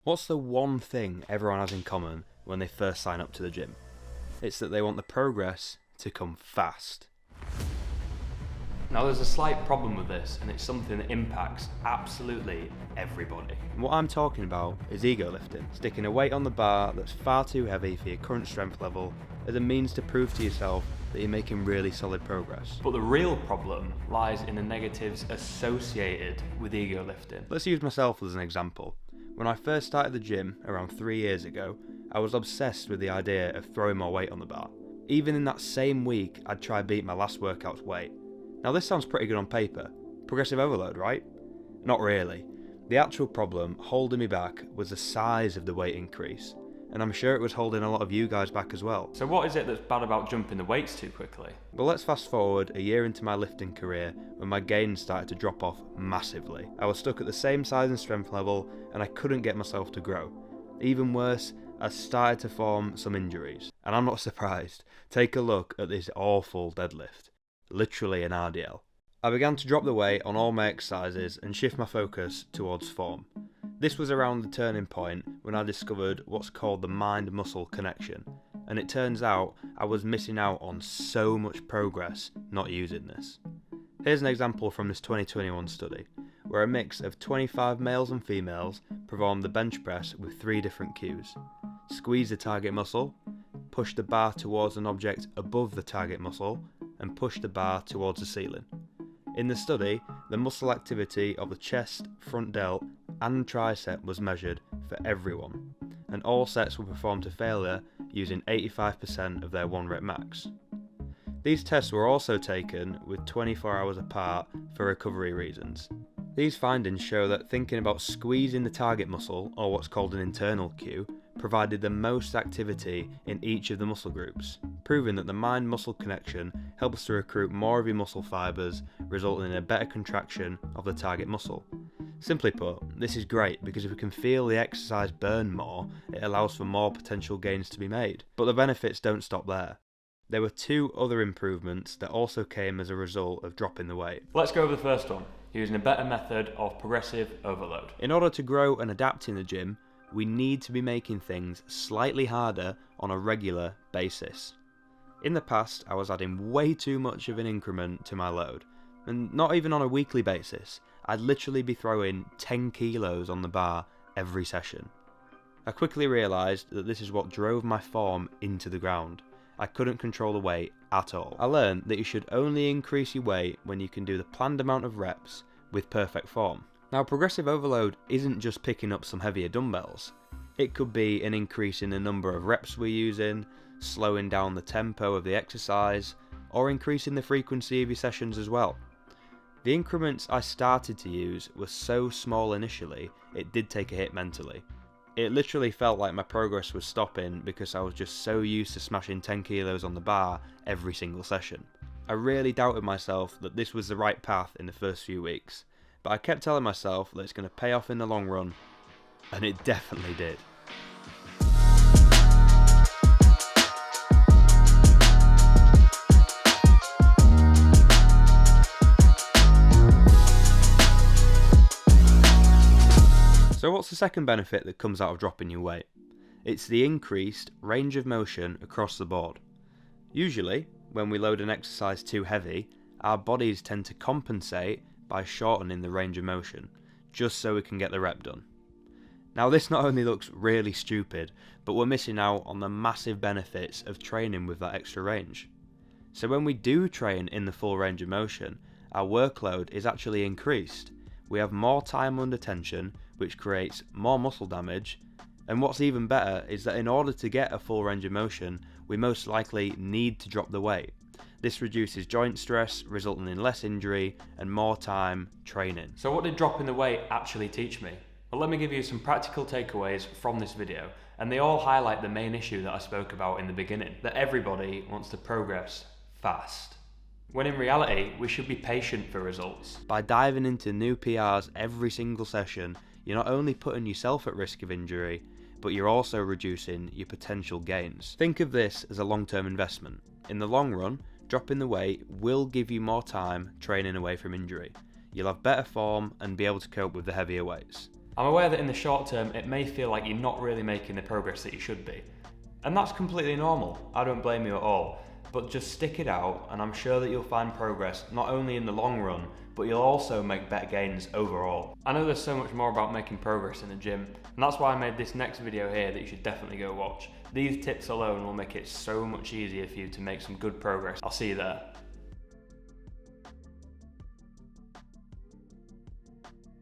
What's the one thing everyone has in common when they first sign up to the gym? It's that they want the progress to come fast. Now there's a slight problem with this, and it's something that impacts absolutely everybody. And what I'm talking about is ego lifting, sticking a weight on the bar that's far too heavy for your current strength level as a means to prove to yourself that you're making really solid progress. But the real problem lies in the negatives associated with ego lifting. Let's use myself as an example. When I first started the gym around 3 years ago, I was obsessed with the idea of throwing more weight on the bar. Even in that same week, I'd try beat my last workout's weight. Now this sounds pretty good on paper. Progressive overload, right? Not really. The actual problem holding me back was the size of the weight increase, and I'm sure it was holding a lot of you guys back as well. So what is it that's bad about jumping the weights too quickly? Well, let's fast forward a year into my lifting career when my gains started to drop off massively. I was stuck at the same size and strength level and I couldn't get myself to grow. Even worse, I started to form some injuries. And I'm not surprised. Take a look at this awful deadlift. Literally an RDL. I began to drop the weight on all my exercises and shift my focus towards form. This was around the turning point when I discovered what's called the mind-muscle connection, and it turns out I was missing out on so much progress not using this. Here's an example from this 2021 study, where a mix of 25 males and females performed the bench press with 3 different cues. Squeeze the target muscle, push the bar towards an object above the target muscle, and push the bar towards the ceiling. In the study, the muscle activity of the chest, front delt, and tricep was measured for everyone, and all sets were performed to failure using 85% of their 1 rep max. These tests were also taken with 24 hours apart for recovery reasons. These findings show that thinking about squeezing the target muscle, or what's called an internal cue, provided the most activity in each of the muscle groups, proving that the mind-muscle connection helps to recruit more of your muscle fibers, resulting in a better contraction of the target muscle. Simply put, this is great because if we can feel the exercise burn more, it allows for more potential gains to be made. But the benefits don't stop there. There were 2 other improvements that also came as a result of dropping the weight. Let's go over the first one, using a better method of progressive overload. In order to grow and adapt in the gym, we need to be making things slightly harder on a regular basis. In the past, I was adding way too much of an increment to my load, and not even on a weekly basis. I'd literally be throwing 10 kilos on the bar every session. I quickly realised that this is what drove my form into the ground. I couldn't control the weight at all. I learned that you should only increase your weight when you can do the planned amount of reps with perfect form. Now, progressive overload isn't just picking up some heavier dumbbells. It could be an increase in the number of reps we're using, slowing down the tempo of the exercise, or increasing the frequency of your sessions as well. The increments I started to use were so small initially, it did take a hit mentally. It literally felt like my progress was stopping because I was just so used to smashing 10 kilos on the bar every single session. I really doubted myself that this was the right path in the first few weeks, but I kept telling myself that it's going to pay off in the long run, and it definitely did. So what's the second benefit that comes out of dropping your weight? It's the increased range of motion across the board. Usually, when we load an exercise too heavy, our bodies tend to compensate by shortening the range of motion, just so we can get the rep done. Now this not only looks really stupid, but we're missing out on the massive benefits of training with that extra range. So when we do train in the full range of motion, our workload is actually increased. We have more time under tension, which creates more muscle damage, and what's even better is that in order to get a full range of motion, we most likely need to drop the weight. This reduces joint stress, resulting in less injury and more time training. So what did dropping the weight actually teach me? Well, let me give you some practical takeaways from this video, and they all highlight the main issue that I spoke about in the beginning, that everybody wants to progress fast. When in reality, we should be patient for results. By diving into new PRs every single session, you're not only putting yourself at risk of injury, but you're also reducing your potential gains. Think of this as a long-term investment. In the long run, dropping the weight will give you more time training away from injury. You'll have better form and be able to cope with the heavier weights. I'm aware that in the short term, it may feel like you're not really making the progress that you should be. And that's completely normal, I don't blame you at all. But just stick it out, and I'm sure that you'll find progress not only in the long run, but you'll also make better gains overall. I know there's so much more about making progress in the gym, and that's why I made this next video here that you should definitely go watch. These tips alone will make it so much easier for you to make some good progress. I'll see you there.